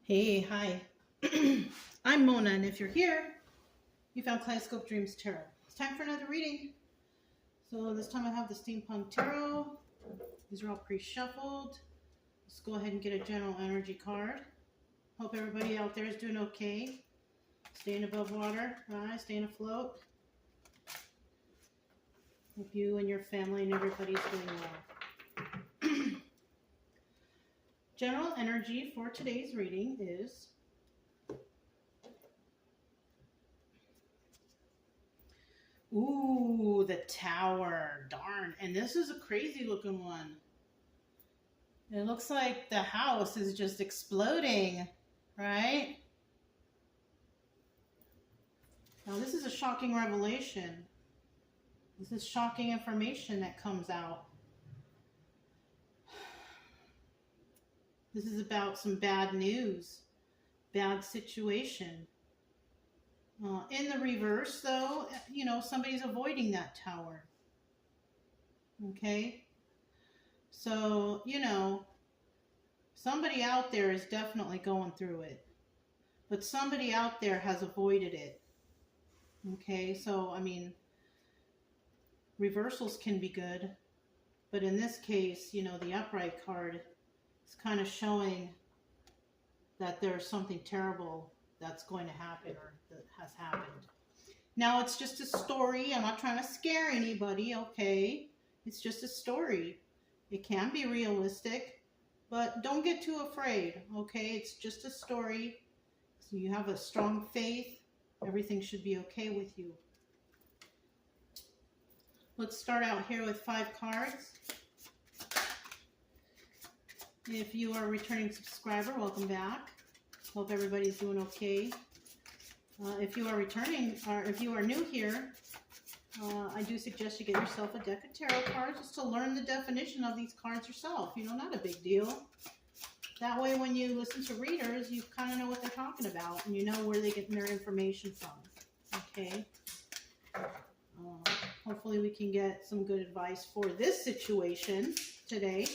Hey, hi. I'm Mona, and if you're here, you found Kaleidoscope Dreams Tarot. It's time for another reading. So this time I have the Steampunk Tarot. These are all pre-shuffled. Let's go ahead and get a general energy card. Hope everybody out there is doing okay. Staying above water, right? Staying afloat. Hope you and your family and everybody's doing well. General energy for today's reading is ooh, the Tower. Darn. And this is a crazy looking one. It looks like the house is just exploding, right? Now this is a shocking revelation. This is shocking information that comes out. This is about some bad news, bad situation. In the reverse, though, you know, somebody's avoiding that tower. Okay? So, you know, somebody out there is definitely going through it. But somebody out there has avoided it. Okay? So, I mean, reversals can be good. But in this case, you know, the upright card is kind of showing that there's something terrible that's going to happen or that has happened. Now, it's just a story. I'm not trying to scare anybody, okay? It's just a story. It can be realistic, but don't get too afraid, okay? It's just a story. So you have a strong faith. Everything should be okay with you. Let's start out here with 5 cards. If you are a returning subscriber, welcome back. Hope everybody's doing okay. If you are returning, or if you are new here, I do suggest you get yourself a deck of tarot cards just to learn the definition of these cards yourself. You know, not a big deal. That way when you listen to readers, you kind of know what they're talking about and you know where they're getting their information from. Okay? Hopefully we can get some good advice for this situation today.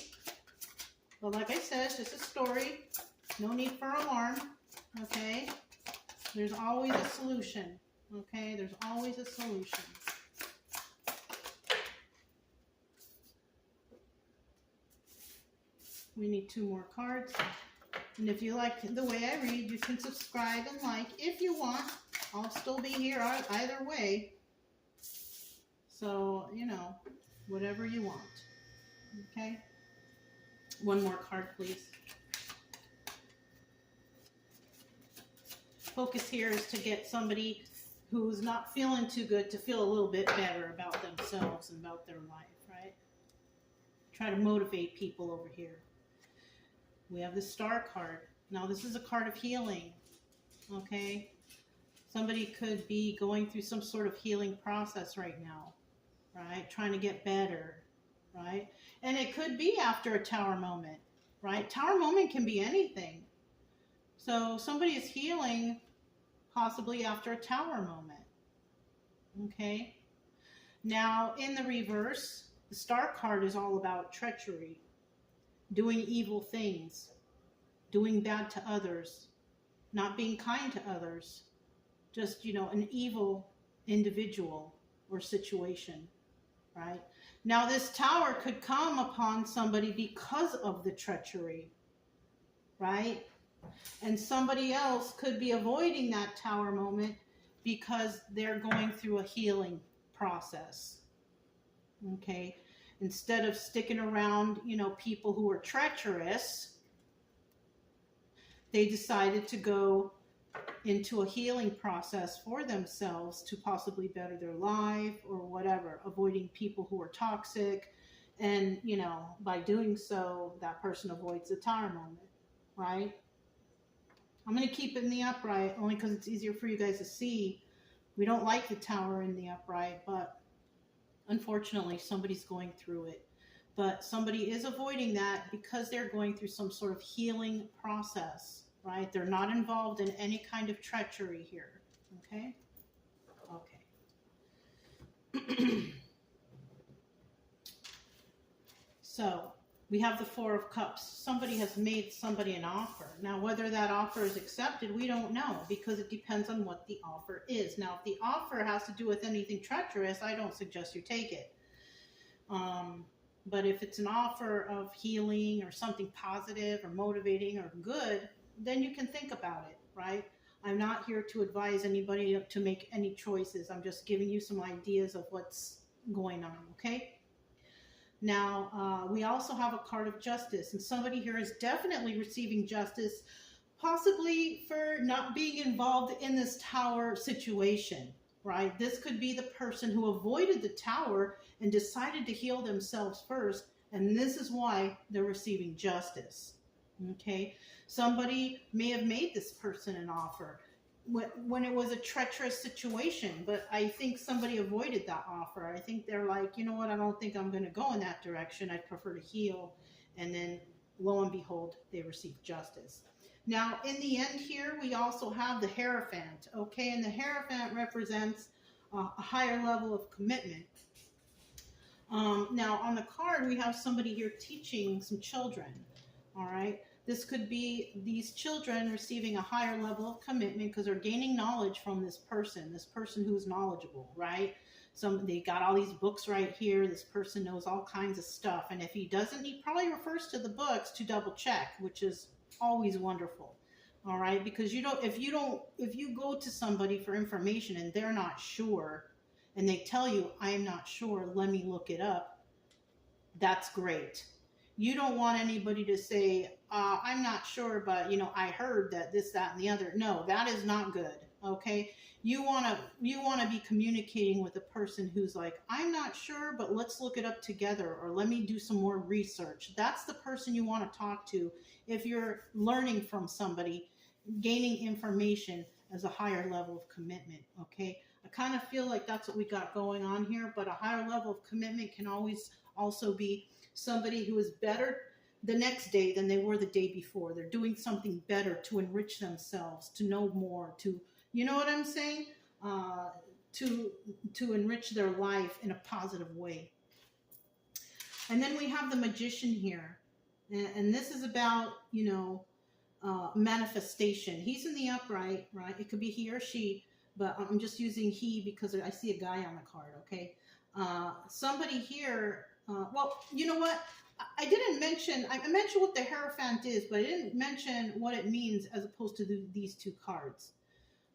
But like I said, it's just a story. No need for alarm, okay? There's always a solution, okay? There's always a solution. We need 2 more cards. And if you like the way I read, you can subscribe and like if you want. I'll still be here either way. So, you know, whatever you want, okay? 1 more card, please. Focus here is to get somebody who's not feeling too good to feel a little bit better about themselves and about their life, right? Try to motivate people over here. We have the Star card. Now this is a card of healing, okay? Somebody could be going through some sort of healing process right now, right? Trying to get better, right? And it could be after a tower moment, right? Tower moment can be anything. So somebody is healing possibly after a tower moment, okay? Now, in the reverse, the Star card is all about treachery, doing evil things, doing bad to others, not being kind to others, just, you know, an evil individual or situation, right? Now, this tower could come upon somebody because of the treachery, right? And somebody else could be avoiding that tower moment because they're going through a healing process, okay? Instead of sticking around, you know, people who are treacherous, they decided to go into a healing process for themselves to possibly better their life or whatever, avoiding people who are toxic. And, you know, by doing so, that person avoids the tower moment, right? I'm going to keep it in the upright only because it's easier for you guys to see. We don't like the tower in the upright, but unfortunately, somebody's going through it. But somebody is avoiding that because they're going through some sort of healing process, right? They're not involved in any kind of treachery here, okay? Okay. So, We have the Four of Cups. Somebody has made somebody an offer. Now, whether that offer is accepted, we don't know, because it depends on what the offer is. Now, if the offer has to do with anything treacherous, I don't suggest you take it. But if it's an offer of healing or something positive or motivating or good, then you can think about it, right? I'm not here to advise anybody to make any choices. I'm just giving you some ideas of what's going on, okay? Now, we also have a card of justice, and somebody here is definitely receiving justice, possibly for not being involved in this tower situation, right? This could be the person who avoided the tower and decided to heal themselves first, and this is why they're receiving justice, okay? Somebody may have made this person an offer when it was a treacherous situation, but I think somebody avoided that offer. I think they're like, you know what, I don't think I'm going to go in that direction. I'd prefer to heal. And then lo and behold, they receive justice. Now, in the end here, we also have the Hierophant, okay? And the Hierophant represents a higher level of commitment. Now, on the card, we have somebody here teaching some children, all right? This could be these children receiving a higher level of commitment because they're gaining knowledge from this person who's knowledgeable, right? They got all these books right here. This person knows all kinds of stuff. And if he doesn't, he probably refers to the books to double check, which is always wonderful. All right. Because if you go to somebody for information and they're not sure and they tell you, I'm not sure, let me look it up. That's great. You don't want anybody to say, I'm not sure, but I heard that this, that, and the other. No, that is not good. Okay. You want to be communicating with a person who's like, I'm not sure, but let's look it up together, or let me do some more research. That's the person you want to talk to if you're learning from somebody, gaining information as a higher level of commitment. Okay. I kind of feel like that's what we got going on here, but a higher level of commitment can always also be somebody who is better the next day than they were the day before. They're doing something better to enrich themselves, to know more, to, you know what I'm saying? To enrich their life in a positive way. And then we have the Magician here. And this is about, manifestation. He's in the upright, right? It could be he or she, but I'm just using he because I see a guy on the card, okay? Somebody here, well, you know what? I mentioned what the Hierophant is, but I didn't mention what it means as opposed to these two cards.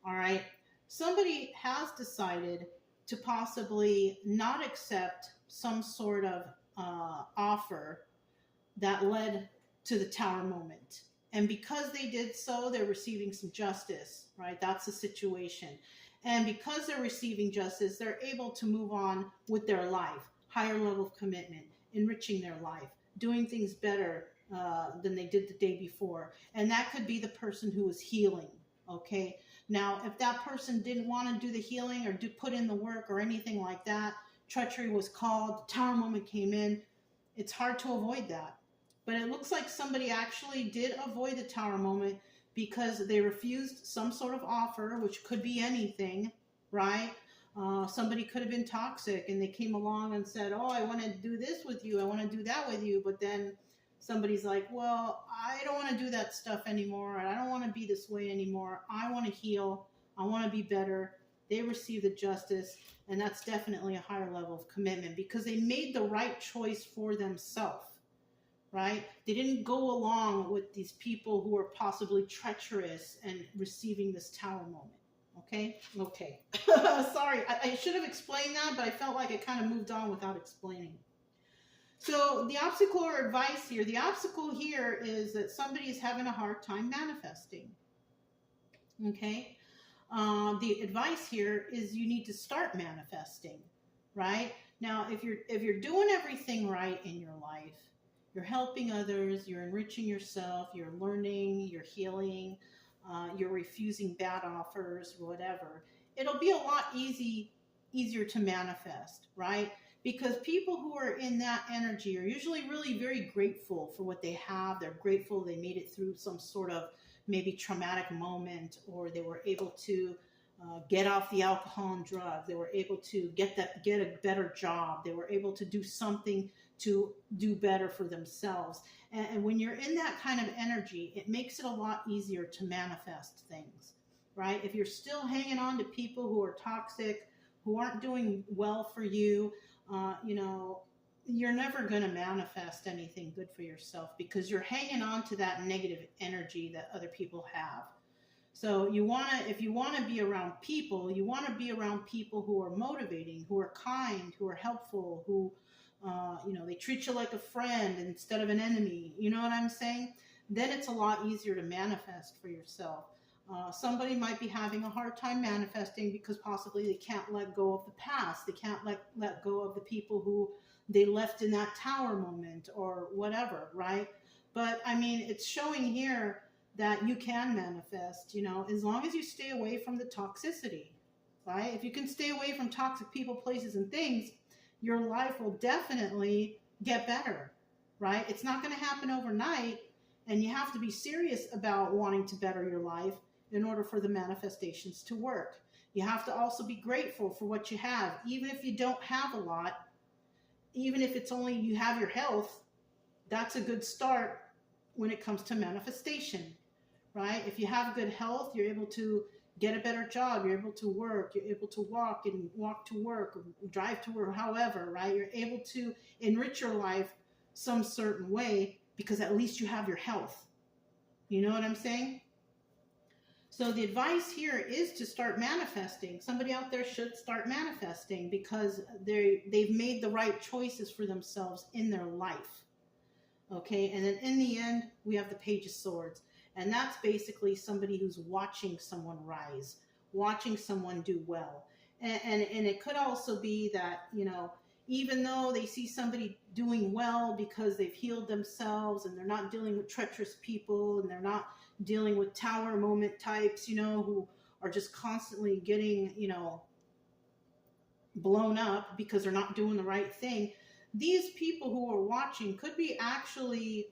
All right. Somebody has decided to possibly not accept some sort of offer that led to the tower moment. And because they did so, they're receiving some justice, right? That's the situation. And because they're receiving justice, they're able to move on with their life, higher level of commitment, enriching their life, doing things better than they did the day before. And that could be the person who is healing, okay? Now, if that person didn't want to do the healing or put in the work or anything like that, treachery was called, the tower moment came in, it's hard to avoid that. But it looks like somebody actually did avoid the tower moment because they refused some sort of offer, which could be anything, right? Somebody could have been toxic and they came along and said, oh, I want to do this with you. I want to do that with you. But then somebody's like, well, I don't want to do that stuff anymore. And I don't want to be this way anymore. I want to heal. I want to be better. They receive the justice. And that's definitely a higher level of commitment because they made the right choice for themselves, right? They didn't go along with these people who are possibly treacherous and receiving this tower moment. Okay. Sorry, I should have explained that, but I felt like I kind of moved on without explaining. So the obstacle or advice here, the obstacle here is that somebody is having a hard time manifesting. Okay. The advice here is you need to start manifesting, right? Now, if you're doing everything right in your life, you're helping others, you're enriching yourself, you're learning, you're healing, you're refusing bad offers, whatever, it'll be a lot easier to manifest, right? Because people who are in that energy are usually really very grateful for what they have. They're grateful they made it through some sort of maybe traumatic moment, or they were able to get off the alcohol and drugs. They were able to get a better job. They were able to do something to do better for themselves. And when you're in that kind of energy, it makes it a lot easier to manifest things, right? If you're still hanging on to people who are toxic, who aren't doing well for you, you know, you're never going to manifest anything good for yourself because you're hanging on to that negative energy that other people have. So if you want to be around people, you want to be around people who are motivating, who are kind, who are helpful, who, you know, they treat you like a friend instead of an enemy. You know what I'm saying? Then it's a lot easier to manifest for yourself. Somebody might be having a hard time manifesting because possibly they can't let go of the past. They can't let go of the people who they left in that tower moment or whatever, right? But I mean, it's showing here that you can manifest, you know, as long as you stay away from the toxicity, right? If you can stay away from toxic people, places, and things, your life will definitely get better, right? It's not going to happen overnight, and you have to be serious about wanting to better your life in order for the manifestations to work. You have to also be grateful for what you have, even if you don't have a lot, even if it's only you have your health. That's a good start when it comes to manifestation, right? If you have good health, you're able to get a better job, you're able to work, you're able to walk to work, or drive to work, however, right? You're able to enrich your life some certain way because at least you have your health. You know what I'm saying? So the advice here is to start manifesting. Somebody out there should start manifesting because they've made the right choices for themselves in their life. Okay, and then in the end, we have the Page of Swords. And that's basically somebody who's watching someone rise, watching someone do well. And it could also be that, you know, even though they see somebody doing well because they've healed themselves and they're not dealing with treacherous people and they're not dealing with tower moment types, you know, who are just constantly getting, you know, blown up because they're not doing the right thing. These people who are watching could be actually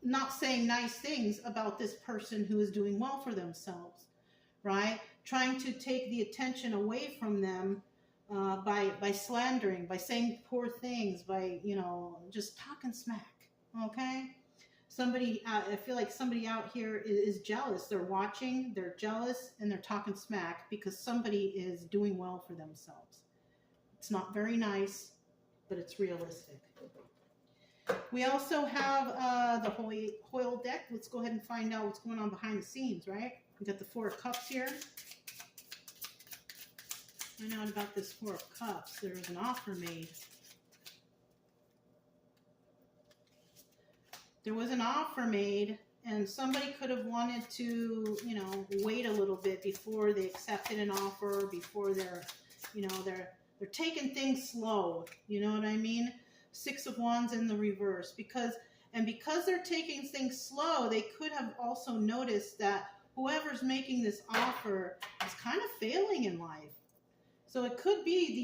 not saying nice things about this person who is doing well for themselves, right? Trying to take the attention away from them by slandering, by saying poor things, by, you know, just talking smack, okay? I feel like somebody out here is jealous. They're watching, they're jealous, and they're talking smack because somebody is doing well for themselves. It's not very nice, but it's realistic. We also have the Hoyle deck. Let's go ahead and find out what's going on behind the scenes, right? We got the Four of Cups here. Find out about this Four of Cups. There was an offer made. There was an offer made, and somebody could have wanted to, you know, wait a little bit before they accepted an offer, before they're, you know, they're taking things slow. You know what I mean? Six of Wands in the reverse. Because they're taking things slow, they could have also noticed that whoever's making this offer is kind of failing in life. So it could be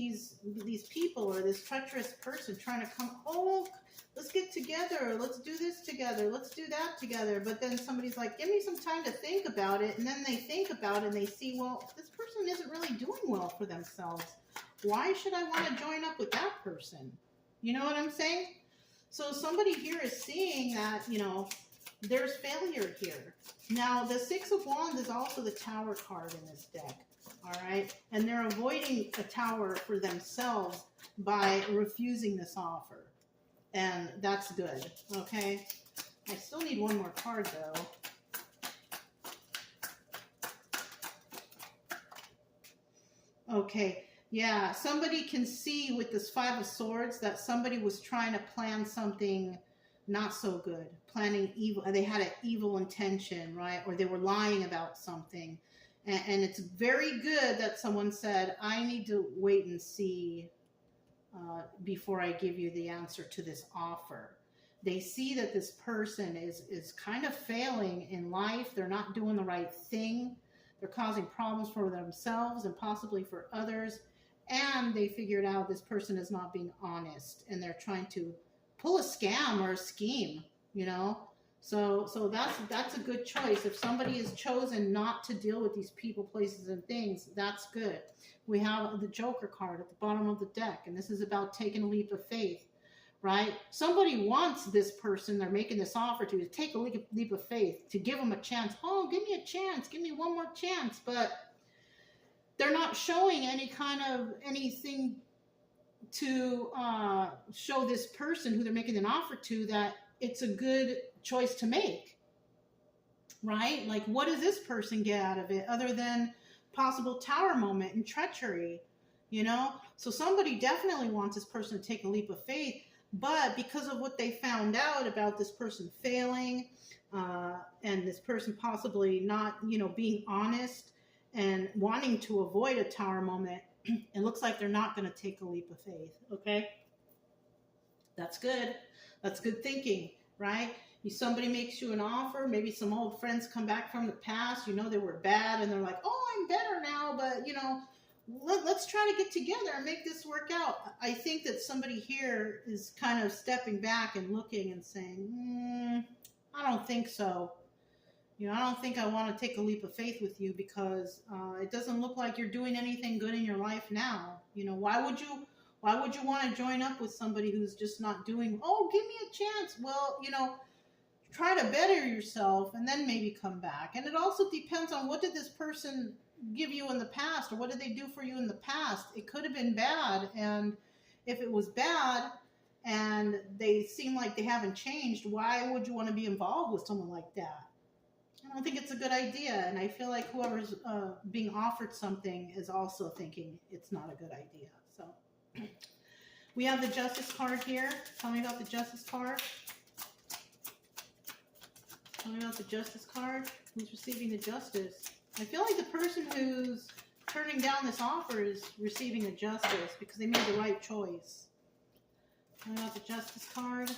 these people or this treacherous person trying to come, oh, let's get together, let's do this together, let's do that together. But then somebody's like, give me some time to think about it. And then they think about it and they see, well, this person isn't really doing well for themselves. Why should I want to join up with that person? You know what I'm saying? So somebody here is seeing that, you know, there's failure here. Now, the Six of Wands is also the Tower card in this deck. All right. And they're avoiding a tower for themselves by refusing this offer. And that's good. Okay. I still need one more card though. Okay. Yeah. Somebody can see with this Five of Swords that somebody was trying to plan something not so good. Planning evil. They had an evil intention, right? Or they were lying about something. And it's very good that someone said, I need to wait and see before I give you the answer to this offer. They see that this person is kind of failing in life. They're not doing the right thing. They're causing problems for themselves and possibly for others. And they figured out this person is not being honest. And they're trying to pull a scam or a scheme, you know. So that's a good choice. If somebody has chosen not to deal with these people, places, and things, that's good. We have the Joker card at the bottom of the deck, and this is about taking a leap of faith, right? Somebody wants this person they're making this offer to take a leap of faith, to give them a chance. Oh, give me a chance. Give me one more chance. But they're not showing anything to show this person who they're making an offer to that it's a good choice to make, right? Like, what does this person get out of it other than possible tower moment and treachery, you know? So somebody definitely wants this person to take a leap of faith, but because of what they found out about this person failing, and this person possibly not, being honest and wanting to avoid a tower moment, it looks like they're not going to take a leap of faith, okay? That's good. That's good thinking, right? Somebody makes you an offer, maybe some old friends come back from the past, they were bad, and they're like, oh, I'm better now, but, let's try to get together and make this work out. I think that somebody here is kind of stepping back and looking and saying, I don't think so. I don't think I want to take a leap of faith with you because it doesn't look like you're doing anything good in your life now. Why would you want to join up with somebody who's just not doing, oh, give me a chance? Well, try to better yourself and then maybe come back. And it also depends on what did this person give you in the past, or what did they do for you in the past? It could have been bad. And if it was bad and they seem like they haven't changed, why would you want to be involved with someone like that? I don't think it's a good idea. And I feel like whoever's being offered something is also thinking it's not a good idea. So we have the Justice card here. Tell me about the Justice card. Tell me about the Justice card. Who's receiving the Justice? I feel like the person who's turning down this offer is receiving a Justice because they made the right choice. Tell me about the Justice card.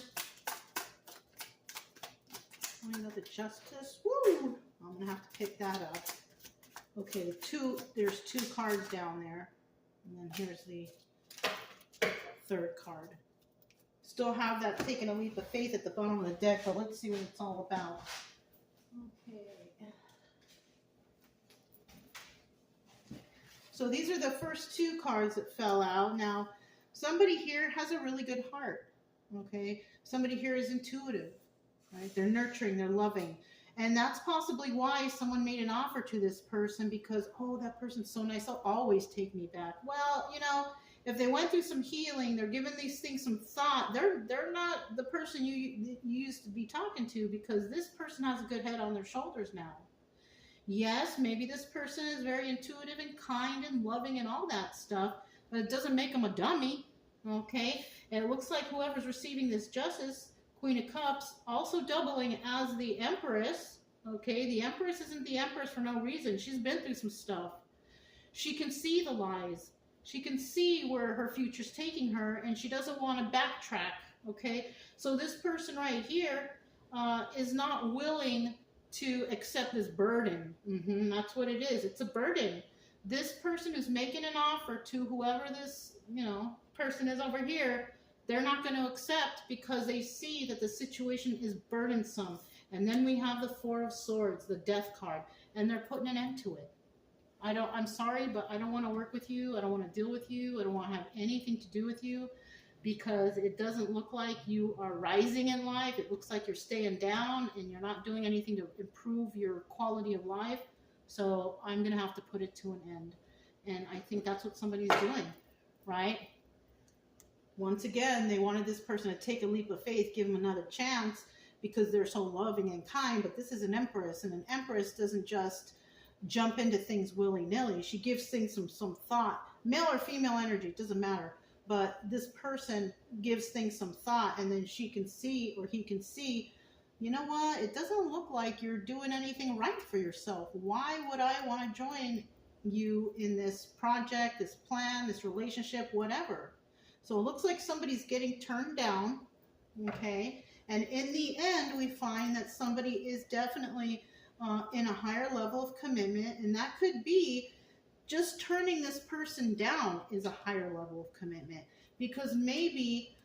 Tell me about the Justice. Woo! I'm going to have to pick that up. Okay, there's two cards down there. And then here's the third card. Still have that taking a leap of faith at the bottom of the deck, but let's see what it's all about. Okay. So these are the first two cards that fell out. Now, somebody here has a really good heart, okay? Somebody here is intuitive, right? They're nurturing, they're loving. And that's possibly why someone made an offer to this person because, oh, that person's so nice, they'll always take me back. Well, if they went through some healing, they're giving these things some thought, they're not the person you used to be talking to because this person has a good head on their shoulders now. Yes, maybe this person is very intuitive and kind and loving and all that stuff, but it doesn't make them a dummy, okay? And it looks like whoever's receiving this Justice, Queen of Cups, also doubling as the Empress, okay? The Empress isn't the Empress for no reason. She's been through some stuff. She can see the lies. She can see where her future's taking her, and she doesn't want to backtrack, okay? So this person right here is not willing to accept this burden. That's what it is. It's a burden. This person who's making an offer to whoever this, person is over here, they're not going to accept because they see that the situation is burdensome. And then we have the Four of Swords, the Death card, and they're putting an end to it. I'm sorry, but I don't want to work with you. I don't want to deal with you. I don't want to have anything to do with you because it doesn't look like you are rising in life. It looks like you're staying down and you're not doing anything to improve your quality of life. So I'm going to have to put it to an end. And I think that's what somebody's doing, right? Once again, they wanted this person to take a leap of faith, give them another chance because they're so loving and kind. But this is an Empress, and an Empress doesn't just jump into things willy-nilly. She gives things some thought. Male or female energy, it doesn't matter. But this person gives things some thought, and then she can see, or he can see, you know what? It doesn't look like you're doing anything right for yourself. Why would I want to join you in this project, this plan, this relationship, whatever? So it looks like somebody's getting turned down, okay? And in the end, we find that somebody is definitely in a higher level of commitment, and that could be just turning this person down is a higher level of commitment because maybe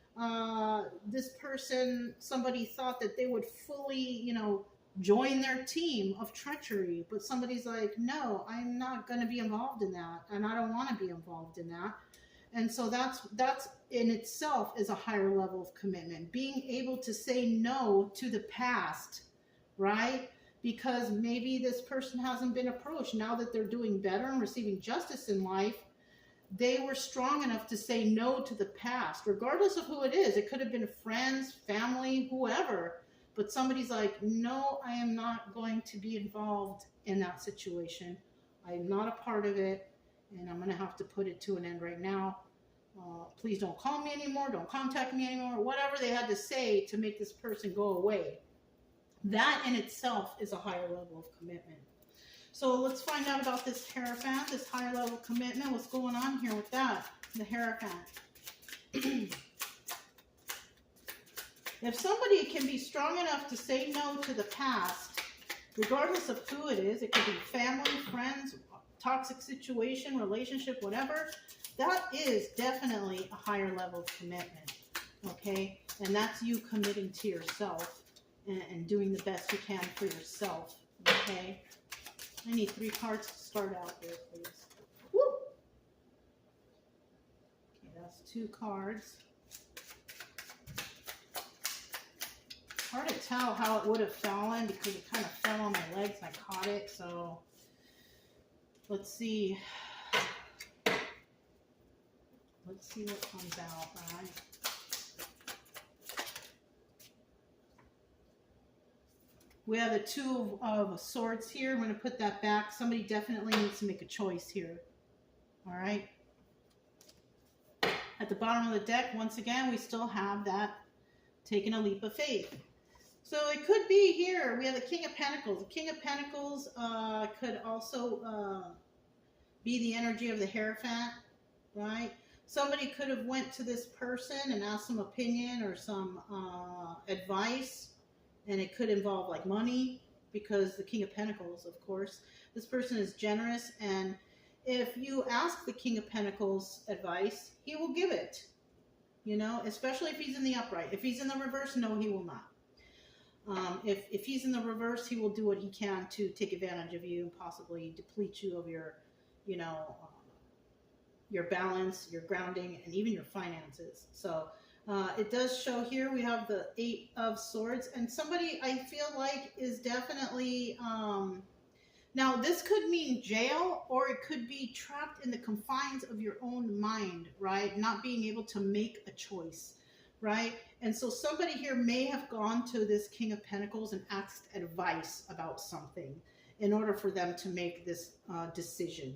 this person, somebody thought that they would fully, join their team of treachery, but somebody's like, no, I'm not going to be involved in that, and I don't want to be involved in that. And so that's in itself is a higher level of commitment, being able to say no to the past, right? Because maybe this person hasn't been approached. Now that they're doing better and receiving justice in life, they were strong enough to say no to the past, regardless of who it is. It could have been friends, family, whoever. But somebody's like, no, I am not going to be involved in that situation. I'm not a part of it, and I'm going to have to put it to an end right now. Please don't call me anymore. Don't contact me anymore. Whatever they had to say to make this person go away. That in itself is a higher level of commitment. So let's find out about this Hierophant, this higher level commitment. What's going on here with that? The Hierophant. If somebody can be strong enough to say no to the past, regardless of who it is, it could be family, friends, toxic situation, relationship, whatever, that is definitely a higher level of commitment, okay? And that's you committing to yourself and doing the best you can for yourself, okay? I need 3 cards to start out here, please. Woo! Okay, that's 2 cards. Hard to tell how it would have fallen because it kind of fell on my legs and I caught it, so let's see. Let's see what comes out, all right? We have the 2 of Swords here. I'm going to put that back. Somebody definitely needs to make a choice here. All right. At the bottom of the deck, once again, we still have that taking a leap of faith. So it could be here. We have the King of Pentacles. The King of Pentacles could also be the energy of the Hierophant, right? Somebody could have went to this person and asked some opinion or some advice. And it could involve like money, because the King of Pentacles, of course, this person is generous. And if you ask the King of Pentacles advice, he will give it, especially if he's in the upright. If he's in the reverse, no, he will not. If he's in the reverse, he will do what he can to take advantage of you and possibly deplete you of your, your balance, your grounding, and even your finances. So it does show here we have the 8 of Swords, and somebody I feel like is definitely, now this could mean jail, or it could be trapped in the confines of your own mind, right? Not being able to make a choice, right? And so somebody here may have gone to this King of Pentacles and asked advice about something in order for them to make this decision.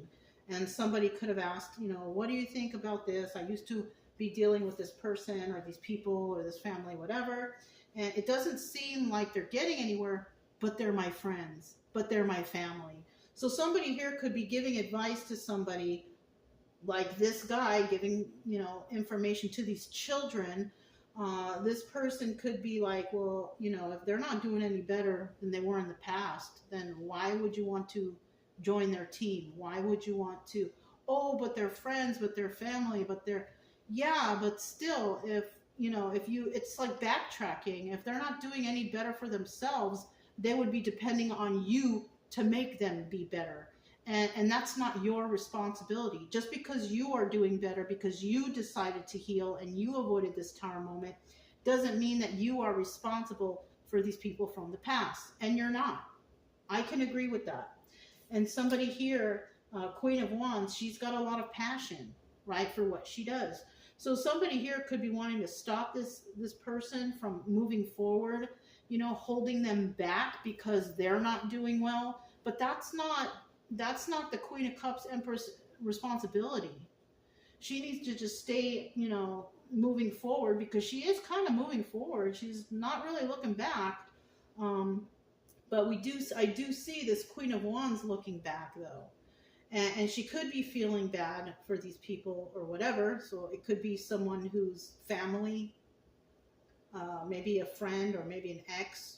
And somebody could have asked, what do you think about this? I used to be dealing with this person or these people or this family, whatever. And it doesn't seem like they're getting anywhere, but they're my friends, but they're my family. So somebody here could be giving advice to somebody like this guy giving, information to these children. This person could be like, well, if they're not doing any better than they were in the past, then why would you want to join their team? Why would you want to, but they're friends, but they're family, but they're, yeah, but still, it's like backtracking. If they're not doing any better for themselves, they would be depending on you to make them be better. And that's not your responsibility. Just because you are doing better, because you decided to heal and you avoided this tower moment, doesn't mean that you are responsible for these people from the past. And you're not. I can agree with that. And somebody here, Queen of Wands, she's got a lot of passion, right, for what she does. So somebody here could be wanting to stop this person from moving forward, holding them back because they're not doing well. But that's not the Queen of Cups Empress responsibility. She needs to just stay, moving forward, because she is kind of moving forward. She's not really looking back. But I do see this Queen of Wands looking back, though. And she could be feeling bad for these people or whatever. So it could be someone who's family, maybe a friend, or maybe an ex.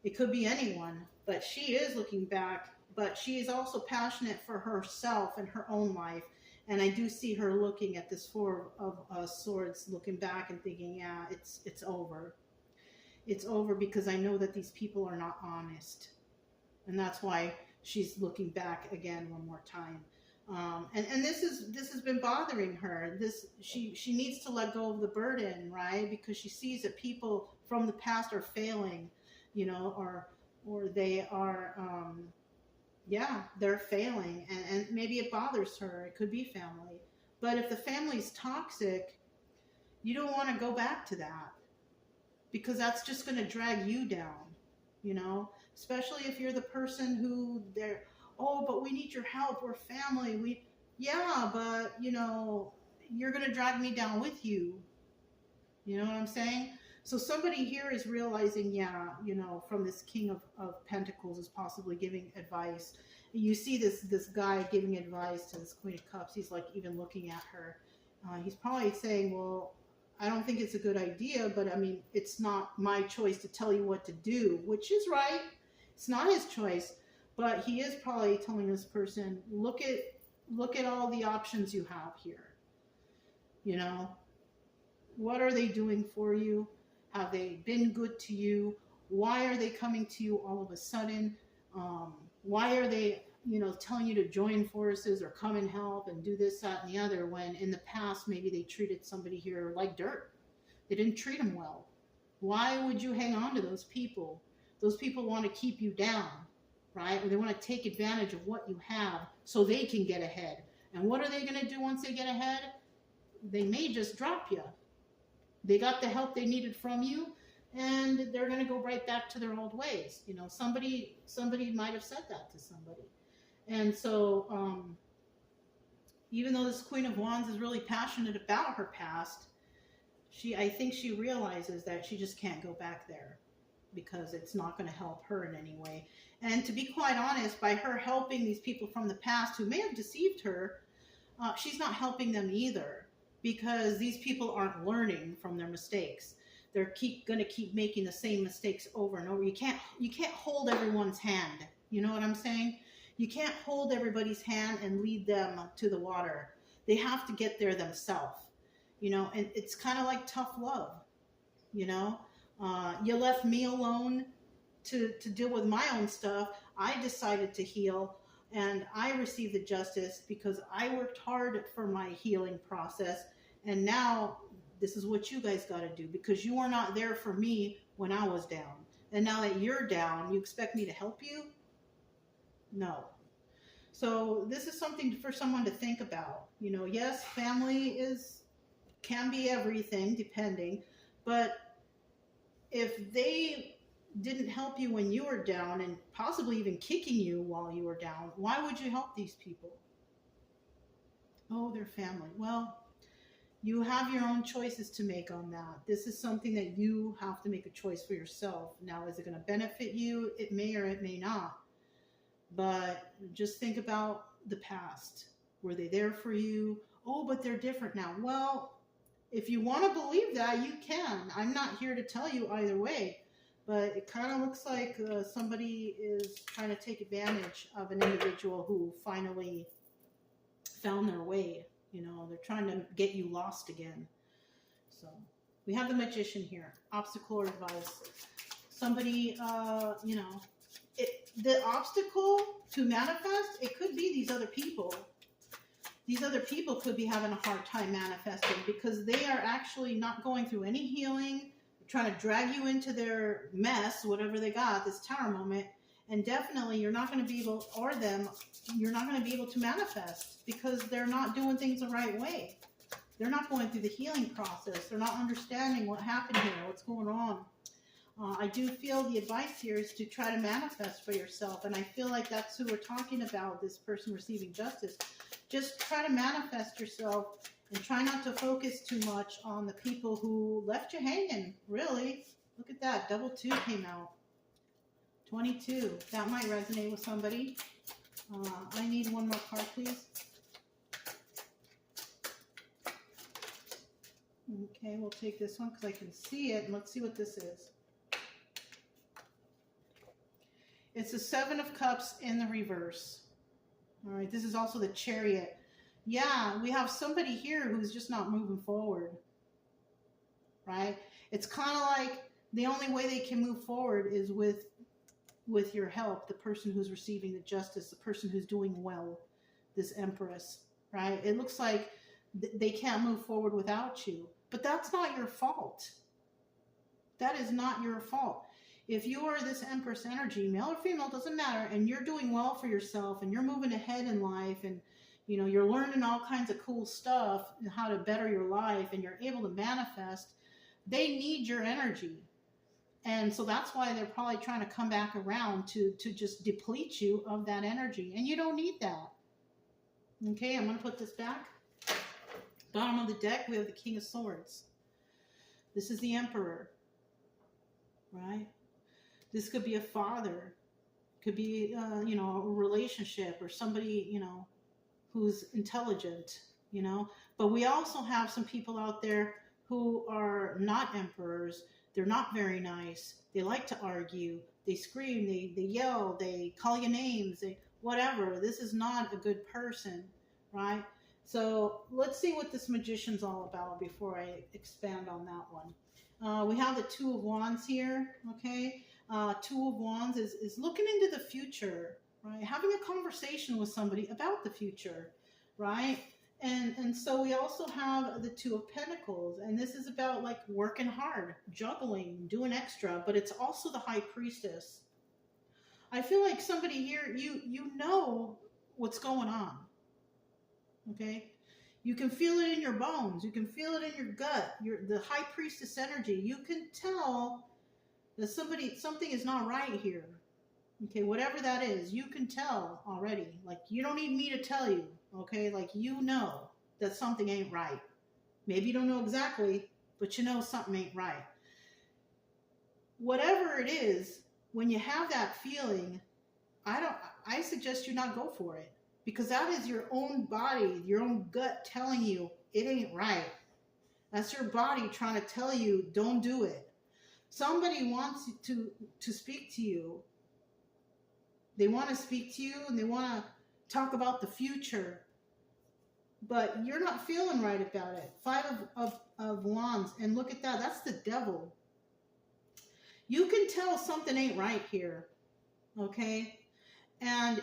It could be anyone. But she is looking back. But she is also passionate for herself and her own life. And I do see her looking at this Four of Swords, looking back and thinking, yeah, it's over. It's over because I know that these people are not honest. And that's why she's looking back again one more time. And this has been bothering her. She needs to let go of the burden, right? Because she sees that people from the past are failing, or they are, they're failing, and maybe it bothers her. It could be family, but if the family's toxic, you don't want to go back to that, because that's just going to drag you down, especially if you're the person who they're, oh, but we need your help, we're family, but you're going to drag me down with you. You know what I'm saying? So somebody here is realizing, from this King of Pentacles is possibly giving advice. You see this guy giving advice to this Queen of Cups. He's like even looking at her. He's probably saying, well, I don't think it's a good idea, but I mean, it's not my choice to tell you what to do, which is right. It's not his choice, but he is probably telling this person, look at all the options you have here. What are they doing for you? Have they been good to you? Why are they coming to you all of a sudden? Why are they, telling you to join forces or come and help and do this, that, and the other, when in the past maybe they treated somebody here like dirt? They didn't treat them well. Why would you hang on to those people? Those people want to keep you down, right? Or they want to take advantage of what you have so they can get ahead. And what are they going to do once they get ahead? They may just drop you. They got the help they needed from you, and they're going to go right back to their old ways. Somebody might have said that to somebody. And so even though this Queen of Wands is really passionate about her past, I think she realizes that she just can't go back there because it's not going to help her in any way. And to be quite honest, by her helping these people from the past who may have deceived her, she's not helping them either. Because these people aren't learning from their mistakes. They're going to keep making the same mistakes over and over. You can't hold everyone's hand. You know what I'm saying? You can't hold everybody's hand and lead them to the water. They have to get there themselves. And it's kind of like tough love. You left me alone to deal with my own stuff. I decided to heal. And I received the justice because I worked hard for my healing process. And now this is what you guys got to do, because you were not there for me when I was down. And now that you're down, you expect me to help you? No. So this is something for someone to think about. Yes, family can be everything, depending. But if they didn't help you when you were down, and possibly even kicking you while you were down, why would you help these people? Oh, they're family. Well, you have your own choices to make on that. This is something that you have to make a choice for yourself. Now, is it going to benefit you? It may or it may not. But just think about the past. Were they there for you? Oh, but they're different now. Well, if you want to believe that, you can. I'm not here to tell you either way. But it kind of looks like somebody is trying to take advantage of an individual who finally found their way. They're trying to get you lost again. So we have the Magician here. Obstacle or advice. Somebody, the obstacle to manifest, it could be these other people. These other people could be having a hard time manifesting because they are actually not going through any healing, trying to drag you into their mess, whatever they got, this Tower moment. And definitely you're not going to be able, or them, you're not going to be able to manifest because they're not doing things the right way. They're not going through the healing process. They're not understanding what happened here, what's going on. I do feel the advice here is to try to manifest for yourself. And I feel like that's who we're talking about, this person receiving justice. Just try to manifest yourself and try not to focus too much on the people who left you hanging, really. Look at that, double 2 came out. 22, that might resonate with somebody. I need one more card, please. Okay, we'll take this one because I can see it, and let's see what this is. It's the 7 of Cups in the reverse. All right, this is also the Chariot. Yeah, we have somebody here who's just not moving forward, right? It's kind of like the only way they can move forward is with your help, the person who's receiving the justice, the person who's doing well, this Empress, right? It looks like they can't move forward without you, but that's not your fault. That is not your fault. If you are this Empress energy, male or female, doesn't matter, and you're doing well for yourself and you're moving ahead in life, and you're learning all kinds of cool stuff and how to better your life, and you're able to manifest, they need your energy. And so that's why they're probably trying to come back around to just deplete you of that energy. And you don't need that. Okay, I'm going to put this back. Bottom of the deck, we have the King of Swords. This is the Emperor, right? This could be a father. Could be, a relationship, or somebody, who's intelligent, But we also have some people out there who are not emperors. They're not very nice. They like to argue. They scream. They yell. They call you names. Whatever. This is not a good person, right? So let's see what this Magician's all about before I expand on that one. We have the Two of Wands here, okay? Two of Wands is looking into the future, right? Having a conversation with somebody about the future, right? And so we also have the Two of Pentacles, and this is about like working hard, juggling, doing extra, but it's also the High Priestess. I feel like somebody here, you know what's going on, okay? You can feel it in your bones. You can feel it in your gut. The High Priestess energy. You can tell that something is not right here, okay? Whatever that is, you can tell already. Like, you don't need me to tell you. Okay, like you know that something ain't right. Maybe you don't know exactly, but you know something ain't right. Whatever it is, when you have that feeling, I suggest you not go for it, because that is your own body, your own gut telling you it ain't right. That's your body trying to tell you don't do it. Somebody wants to speak to you. They want to speak to you and they want to talk about the future, but you're not feeling right about it. Five of Wands, and look at that. That's the Devil. You can tell something ain't right here, okay? And,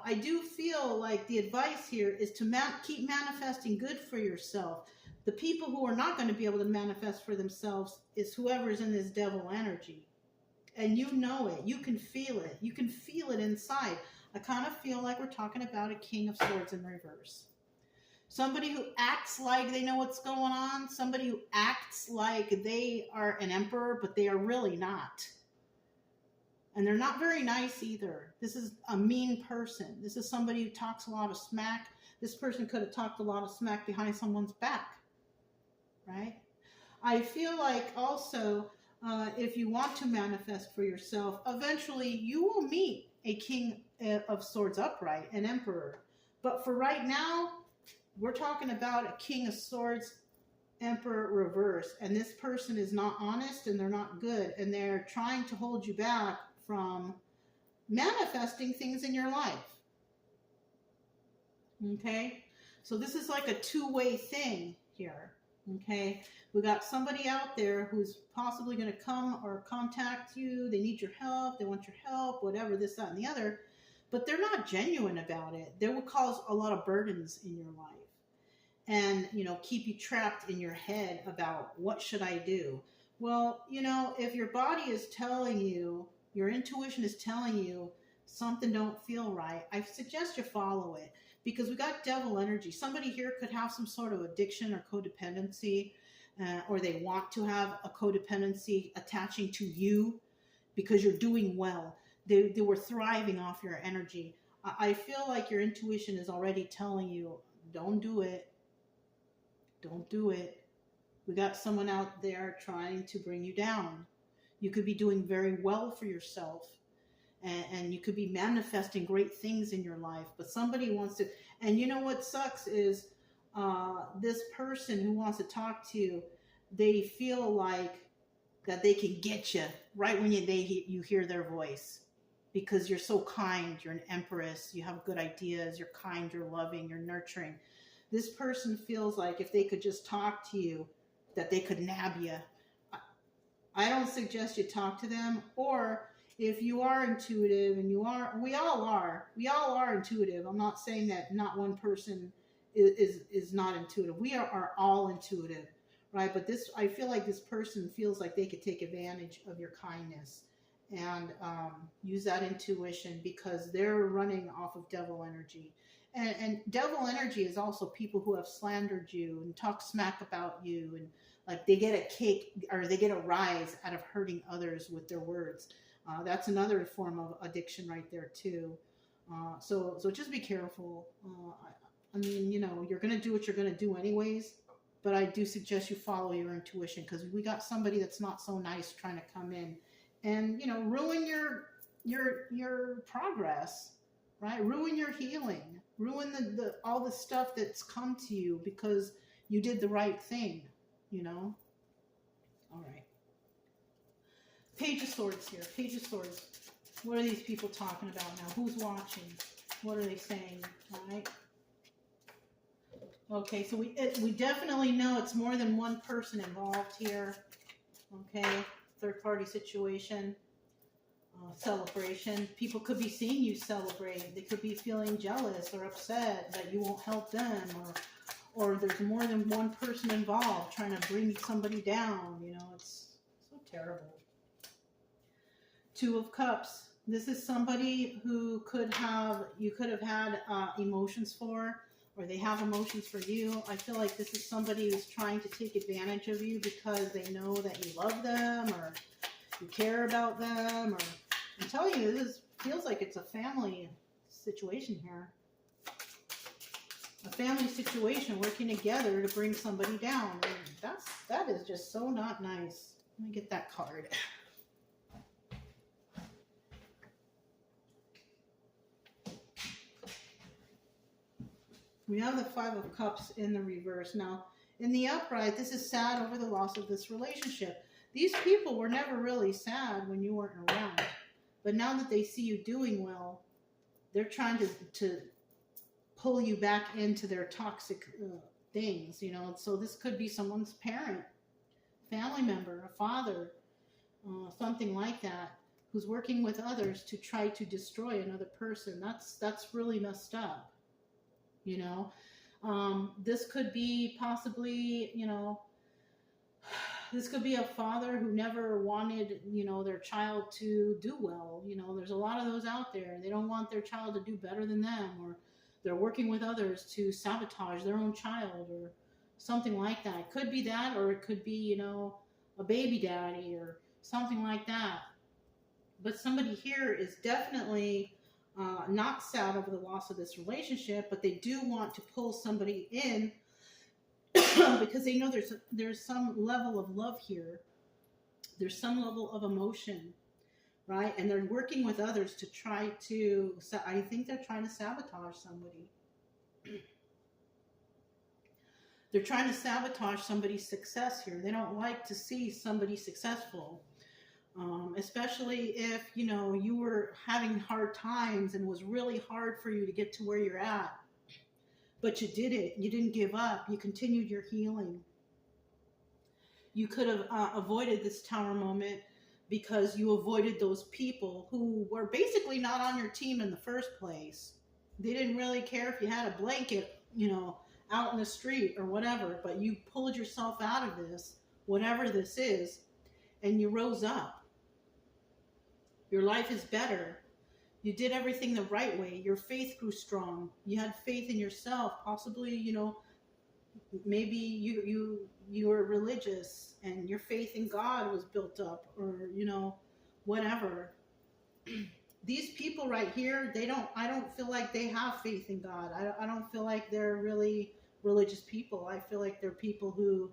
I do feel like the advice here is to keep manifesting good for yourself. The people who are not going to be able to manifest for themselves is whoever's in this Devil energy. And you know it. You can feel it. You can feel it inside. I kind of feel like we're talking about a King of Swords in reverse. Somebody who acts like they know what's going on. Somebody who acts like they are an emperor, but they are really not. And they're not very nice either. This is a mean person. This is somebody who talks a lot of smack. This person could have talked a lot of smack behind someone's back, right? I feel like also, if you want to manifest for yourself, eventually you will meet a King of Swords upright, an emperor. But for right now, we're talking about a King of Swords emperor reverse. And this person is not honest and they're not good. And they're trying to hold you back from manifesting things in your life. Okay? So this is like a two-way thing here. Okay? We got somebody out there who's possibly going to come or contact you. They need your help. They want your help, whatever, this, that, and the other. But they're not genuine about it. They will cause a lot of burdens in your life. And, keep you trapped in your head about what should I do? Well, if your body is telling you, your intuition is telling you something don't feel right, I suggest you follow it. Because we got Devil energy. Somebody here could have some sort of addiction or codependency, or they want to have a codependency attaching to you because you're doing well. They were thriving off your energy. I feel like your intuition is already telling you, don't do it. Don't do it. We got someone out there trying to bring you down. You could be doing very well for yourself. And you could be manifesting great things in your life, but somebody wants to, and you know what sucks is this person who wants to talk to you, they feel like that they can get you right when you hear their voice, because you're so kind, you're an empress, you have good ideas, you're kind, you're loving, you're nurturing. this person feels like if they could just talk to you, that they could nab you. I don't suggest you talk to them. Or if you are intuitive, and we all are intuitive. I'm not saying that not one person is not intuitive. We are all intuitive, right? But I feel like this person feels like they could take advantage of your kindness and use that intuition, because they're running off of devil energy. And devil energy is also people who have slandered you and talked smack about you, and like they get a kick or they get a rise out of hurting others with their words. That's another form of addiction right there too. So just be careful. I mean, you're going to do what you're going to do anyways, but I do suggest you follow your intuition, because we got somebody that's not so nice trying to come in and, ruin your progress, right? Ruin your healing, ruin the all the stuff that's come to you because you did the right thing, All right. Page of Swords here. Page of Swords. What are these people talking about now? Who's watching? What are they saying? All right. Okay, so we definitely know it's more than one person involved here. Okay, third party situation, celebration. People could be seeing you celebrate. They could be feeling jealous or upset that you won't help them, or there's more than one person involved trying to bring somebody down. It's so terrible. Two of Cups. This is somebody who you could have had emotions for, or they have emotions for you. I feel like this is somebody who's trying to take advantage of you because they know that you love them or you care about them. Or I'm telling you, this feels like it's a family situation here. A family situation working together to bring somebody down. And that is just so not nice. Let me get that card. We have the Five of Cups in the reverse. Now, in the upright, this is sad over the loss of this relationship. These people were never really sad when you weren't around. But now that they see you doing well, they're trying to pull you back into their toxic things, So this could be someone's parent, family member, a father, something like that, who's working with others to try to destroy another person. That's really messed up. This could be possibly, this could be a father who never wanted, their child to do well. There's a lot of those out there. They don't want their child to do better than them, or they're working with others to sabotage their own child or something like that. It could be that, or it could be, a baby daddy or something like that. But somebody here is definitely not sad over the loss of this relationship, but they do want to pull somebody in because they know there's some level of love here. There's some level of emotion, right? And they're working with others to try to, I think they're trying to sabotage somebody. They're trying to sabotage somebody's success here. They don't like to see somebody successful. Especially if, you were having hard times and it was really hard for you to get to where you're at. But you did it. You didn't give up. You continued your healing. You could have avoided this tower moment because you avoided those people who were basically not on your team in the first place. They didn't really care if you had a blanket, out in the street or whatever, but you pulled yourself out of this, whatever this is, and you rose up. Your life is better. You did everything the right way. Your faith grew strong. You had faith in yourself. Possibly, maybe you were religious and your faith in God was built up, or, whatever. These people right here, I don't feel like they have faith in God. I don't feel like they're really religious people. I feel like they're people who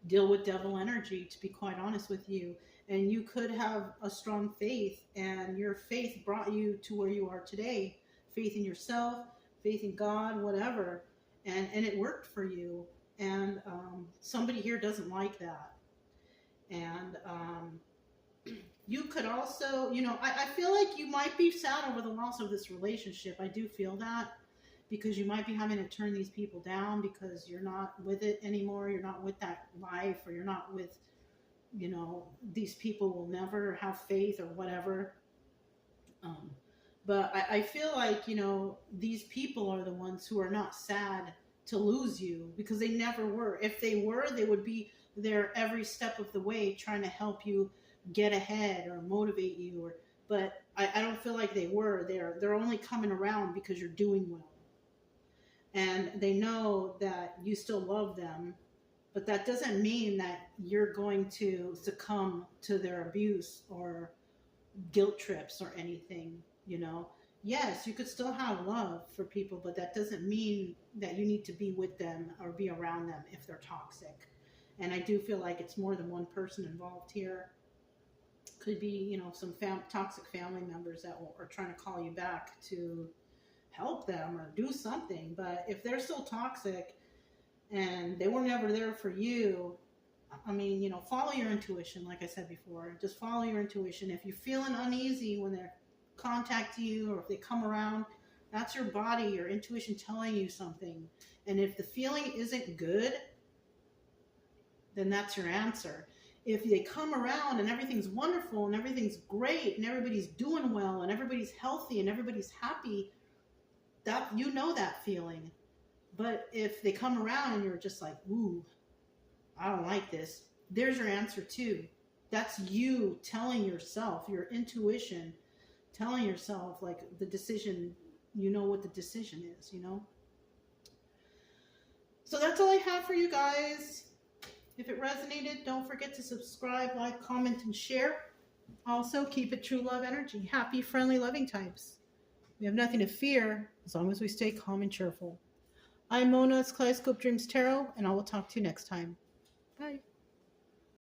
deal with devil energy, to be quite honest with you. And you could have a strong faith, and your faith brought you to where you are today. Faith in yourself, faith in God, whatever. And it worked for you. And somebody here doesn't like that. And you could also, I feel like you might be sad over the loss of this relationship. I do feel that. because you might be having to turn these people down because you're not with it anymore. You're not with that life, or you're not with, these people will never have faith or whatever. But I feel like, these people are the ones who are not sad to lose you, because they never were. If they were, they would be there every step of the way trying to help you get ahead or motivate you. But I don't feel like they were. They're only coming around because you're doing well. And they know that you still love them, but that doesn't mean that you're going to succumb to their abuse or guilt trips or anything. Yes, you could still have love for people, but that doesn't mean that you need to be with them or be around them if they're toxic. And I do feel like it's more than one person involved here. Could be, some toxic family members that are trying to call you back to help them or do something. But if they're still toxic and they were never there for you, I mean, follow your intuition. Like I said before, just follow your intuition. If you're feeling uneasy when they're contact you, or if they come around, that's your body, your intuition telling you something. And if the feeling isn't good, then that's your answer. If they come around and everything's wonderful and everything's great and everybody's doing well and everybody's healthy and everybody's happy, that that feeling. But if they come around and you're just like, ooh, I don't like this, there's your answer too. That's you telling yourself, your intuition telling yourself, like, the decision, what the decision is, So that's all I have for you guys. If it resonated, don't forget to subscribe, like, comment, and share. Also, keep it true love energy. Happy, friendly, loving types. We have nothing to fear as long as we stay calm and cheerful. I'm Mona, it's Kaleidoscope Dreams Tarot, and I will talk to you next time. Bye.